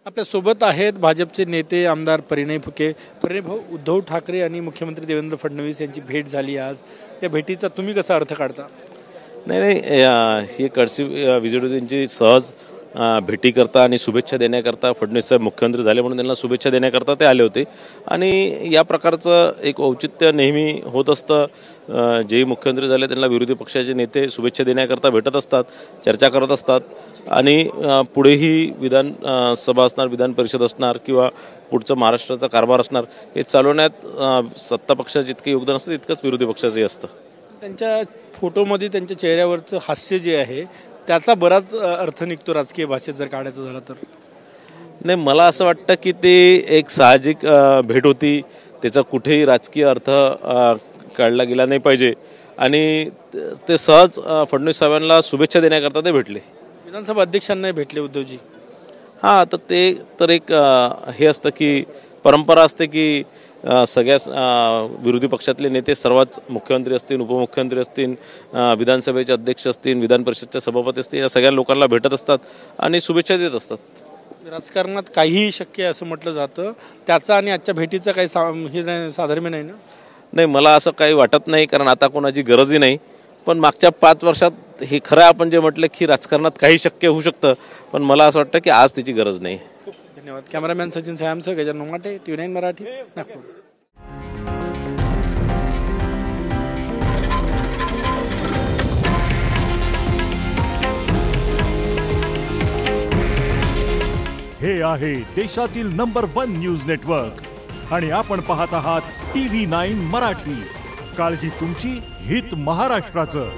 आपल्या सोबत आहेत भाजपचे नेते आमदार परिणय फुके. परिणय भाऊ, उद्धव ठाकरे आणि मुख्यमंत्री देवेंद्र फडणवीस यांची भेट झाली आज. या भेटीचा तुम्ही कसा अर्थ काढता? नाही ही कडसी विजिट होती त्यांची सहज भेटी करता आणि शुभेच्छा देण्याकरता. फडणवीस साहेब मुख्यमंत्री झाले म्हणून त्यांना शुभेच्छा देण्याकरता ते आले होते आणि या प्रकारचं एक औचित्य नेहमी होत असतं. जेही मुख्यमंत्री झाले त्यांना विरोधी पक्षाचे नेते शुभेच्छा देण्याकरता भेटत असतात, चर्चा करत असतात आणि पुढेही विधानसभा असणार, विधान परिषद असणार किंवा पुढचं महाराष्ट्राचा कारभार असणार, हे चालवण्यात सत्ता पक्षाचं जितकं योगदान असतं तितकंच विरोधी पक्षाचंही असतं. त्यांच्या फोटोमध्ये त्यांच्या चेहऱ्यावरचं हास्य जे आहे त्याचा बराच अर्थ निघतो राजकीय भाषेत जर काढायचं झालं तर. नाही, मला असं वाटतं की ते एक साहजिक भेट होती, त्याचा कुठेही राजकीय अर्थ काढला गेला नाही पाहिजे आणि ते सहज फडणवीस साहेबांना शुभेच्छा देण्याकरता ते भेटले. विधानसभा अध्यक्षांनाही भेटले उद्धवजी. हां, तर ते तर एक हे असतं की परंपरा असते की सगळ्या विरोधी पक्षातले नेते सर्वच मुख्यमंत्री असतील, उपमुख्यमंत्री असतील, विधानसभेचे अध्यक्ष असतील, विधान परिषदचे सभापती असतील, या सगळ्या लोकांना भेटत असतात आणि शुभेच्छा देत असतात. राजकारणात काहीही शक्य आहे असं म्हटलं जातं, त्याचा आणि आजच्या भेटीचा काही हे साधर्म्य नाही ना? नाही, मला असं काही वाटत नाही, कारण आता कोणाची गरजही नाही. पण मागच्या 5 वर्षात हे खरं आपण जे म्हटलं की राजकारणात काही शक्य होऊ शकतं, पण मला असं वाटतं की आज त्याची गरज नाही. धन्यवाद. कॅमेरामॅन सचिन साहेबांसह गजानन माटे, TV9 मराठी, नागपूर. हे आहे देशातील नंबर 1 न्यूज नेटवर्क आणि आपण पाहत आहात TV9 मराठी. काळजी तुमची, हित महाराष्ट्राचं.